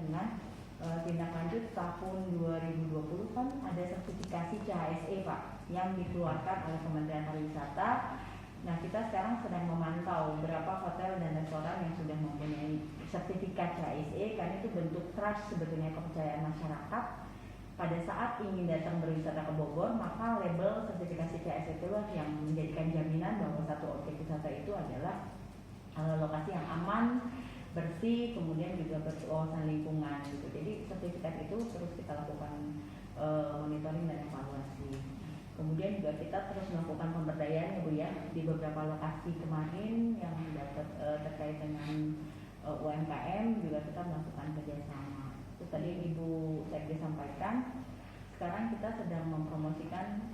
dengan tindak lanjut tahun 2020 kan ada sertifikasi CHSE Pak yang dikeluarkan oleh Kementerian Pariwisata. Nah, kita sekarang sedang memantau berapa hotel dan restoran yang sudah mempunyai sertifikat CHSE, karena itu bentuk trust sebetulnya, kepercayaan masyarakat. Pada saat ingin datang berwisata ke Bogor, maka label sertifikasi CHSE itulah yang menjadikan jaminan bahwa satu objek wisata itu adalah lokasi yang aman, bersih, kemudian juga berwawasan lingkungan gitu. Jadi sertifikat itu terus kita lakukan monitoring dan evaluasi. Kemudian juga kita terus melakukan pemberdayaan ya Bu ya, di beberapa lokasi kemarin yang dapat terkait dengan UMKM juga kita melakukan kerjasama. Terus tadi Ibu Sekdi sampaikan, sekarang kita sedang mempromosikan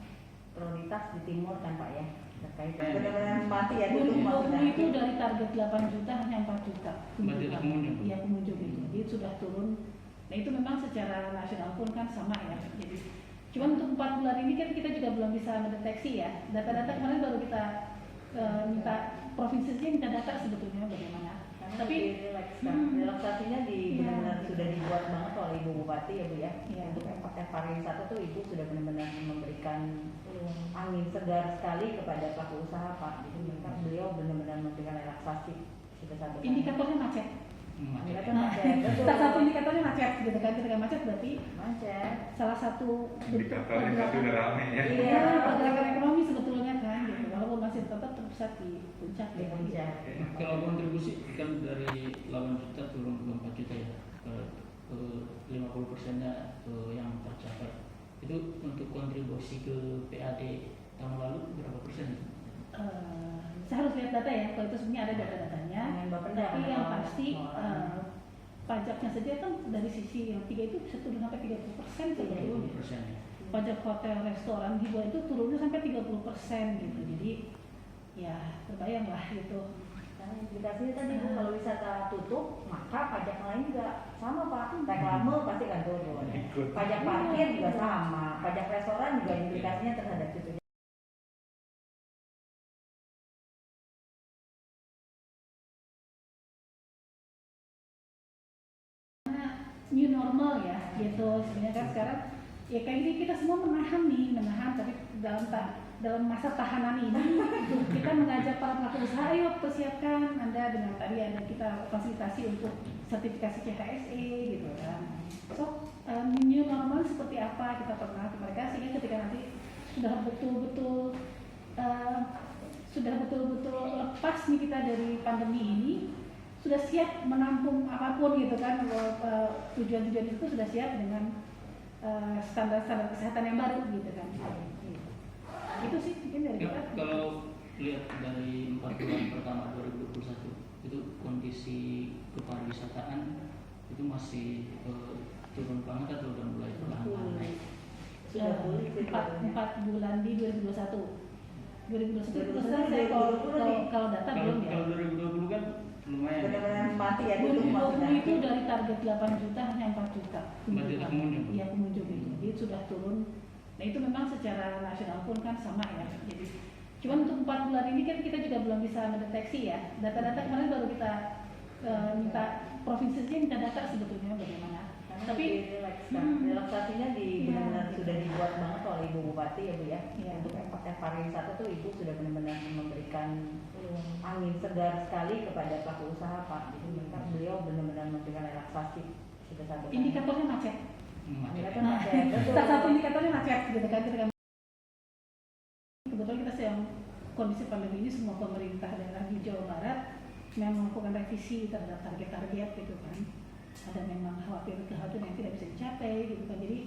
prioritas di timur kan Pak ya, terkait benar-benar mati ya dulu. 2020 itu dari target 8 juta hanya 4 juta pengunjung. Iya, pengunjung itu. Jadi sudah turun. Nah, itu memang secara nasional pun kan sama ya. Jadi cuman untuk 4 bulan ini kan kita juga belum bisa mendeteksi ya. Data-data kemarin baru kita minta provinsinya minta data sebetulnya bagaimana. Tapi relaksasinya benar-benar sudah dibuat banget oleh Ibu Bupati ya Bu ya. Untuk pariwisata tuh Ibu sudah benar-benar memberikan angin segar sekali kepada pelaku usaha Pak. Jadi beliau benar-benar memberikan relaksasi sebesar-besarnya. Indikatornya macet. Salah satu indikatornya macet gitu kan, ketika macet berarti macet. Salah satu indikatornya tapi udah rame ya. Iya, pergerakan ekonomi sebetulnya kan gitu. Walaupun masih tetap terpusat di puncak ya. Kalau kontribusi kan dari 8 juta turun ke 4 juta ya, ke 50%-nya yang tercapai. Itu untuk kontribusi ke PAD tahun lalu berapa persen? Saya harus lihat data ya, kalau itu sebenarnya ada data-datanya. Tapi yang pasti pajaknya saja kan dari sisi yang 3 itu bisa turun sampai 30% sebetulnya. Pajak hotel, restoran, hiburan itu turunnya sampai 30% gitu. Jadi ya terbayang lah gitu. Nah, implikasinya tadi Bu, kalau wisata tutup, maka pajak lain juga sama Pak. Reklame pasti kan turun. Pajak parkir juga sama. Pajak restoran juga implikasinya terhadap itu. New normal ya, gitu. Sebenarnya kan sekarang ya kayak gini kita semua menahan tapi dalam masa tahanan ini kita mengajak para pelaku usaha, ayo persiapkan Anda dengan tadi ada kita fasilitasi untuk sertifikasi CHSE gitu kan. So new normal seperti apa kita pernah ke mereka, sehingga ketika nanti sudah betul-betul lepas nih kita dari pandemi ini, sudah siap menampung apapun gitu kan, tujuan-tujuan itu sudah siap dengan standar-standar kesehatan yang baru gitu kan. Itu sih mungkin dari kita. Kalau lihat dari 4 bulan pertama 2021 itu kondisi kepariwisataan itu masih turun banget atau udah mulai perlahan-lahan? Sudah pulih 4 bulan di 2021. 2021 itu selesai kalau data belum ya. Kalau 2020 kan lumayan. Benar-benar mati ya 2020 itu dari target 8 juta hanya 4 juta pengunjung. Iya, pengunjung itu. Jadi sudah turun. Nah, itu memang secara nasional pun kan sama ya. Jadi cuman untuk 4 bulan ini kan kita juga belum bisa mendeteksi ya. Data-data kemarin baru kita minta provinsinya minta data sebetulnya bagaimana. Tapi relaksasinya benar-benar sudah dibuat banget oleh Ibu Bupati ya Bu ya. Untuk pariwisata tuh Ibu sudah benar-benar memberikan angin segar sekali kepada pelaku usaha Pak. Jadi beliau benar-benar memberikan relaksasi sebesar-besarnya. Indikatornya macet. Salah satu indikatornya macet gitu kan. Kebetulan kita sedang kondisi pandemi ini, semua pemerintah daerah di Jawa Barat memang melakukan revisi terhadap target-target gitu kan. Ada memang kekhawatiran yang tidak bisa dicapai gitu kan. Jadi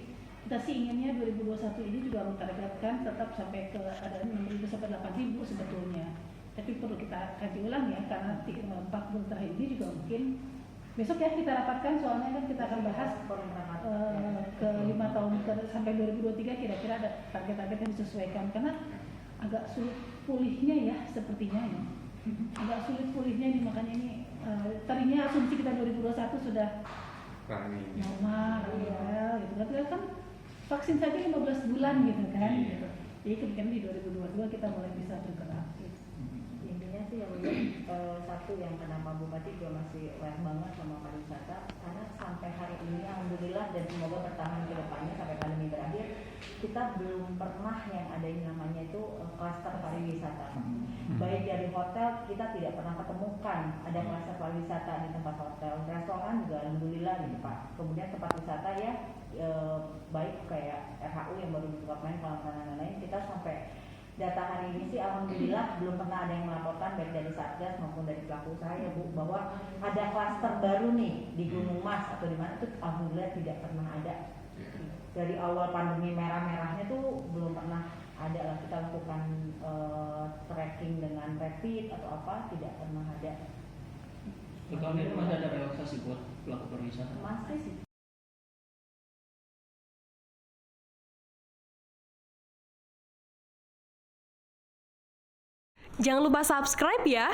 kita sih inginnya 2021 ini juga mentargetkan tetap sampai ke ada 6.000 sampai 8.000 sebetulnya. Tapi perlu kita kaji ulang ya, karena 4 bulan terakhir ini juga mungkin besok ya kita rapatkan, soalnya kan kita akan bahas ke 5 tahun sampai 2023 kira-kira ada target-target yang disesuaikan, karena agak sulit pulihnya ya sepertinya ya. Agak sulit pulihnya ini, makanya ini tadinya asumsi kita 2021 sudah normal ya gitu kan, vaksin saja 15 bulan gitu kan gitu. Jadi kemudian di 2022 kita mulai bisa bergerak gitu. Intinya sih yang satu yang kenapa Bupati juga masih aware banget sama pariwisata, karena sampai hari ini alhamdulillah dan semoga bertahan ke depannya sampai pandemi berakhir. Kita belum pernah yang ada yang namanya itu klaster pariwisata. Baik dari hotel kita tidak pernah ketemukan ada klaster pariwisata di tempat hotel, restoran juga alhamdulillah gitu Pak. Kemudian tempat wisata ya baik kayak RHU yang baru dibuka main kolam renang dan lain, kita sampai data hari ini sih alhamdulillah belum pernah ada yang melaporkan baik dari Satgas maupun dari pelaku usaha ya Bu bahwa ada klaster baru nih di Gunung Mas atau di mana itu alhamdulillah tidak pernah ada. Dari awal pandemi merah-merahnya tuh belum pernah ada lah kita lakukan tracking dengan rapid atau apa tidak pernah ada. Tahun ini masih ada relaksasi buat pelaku pariwisata. Masih sih. Jangan lupa subscribe ya.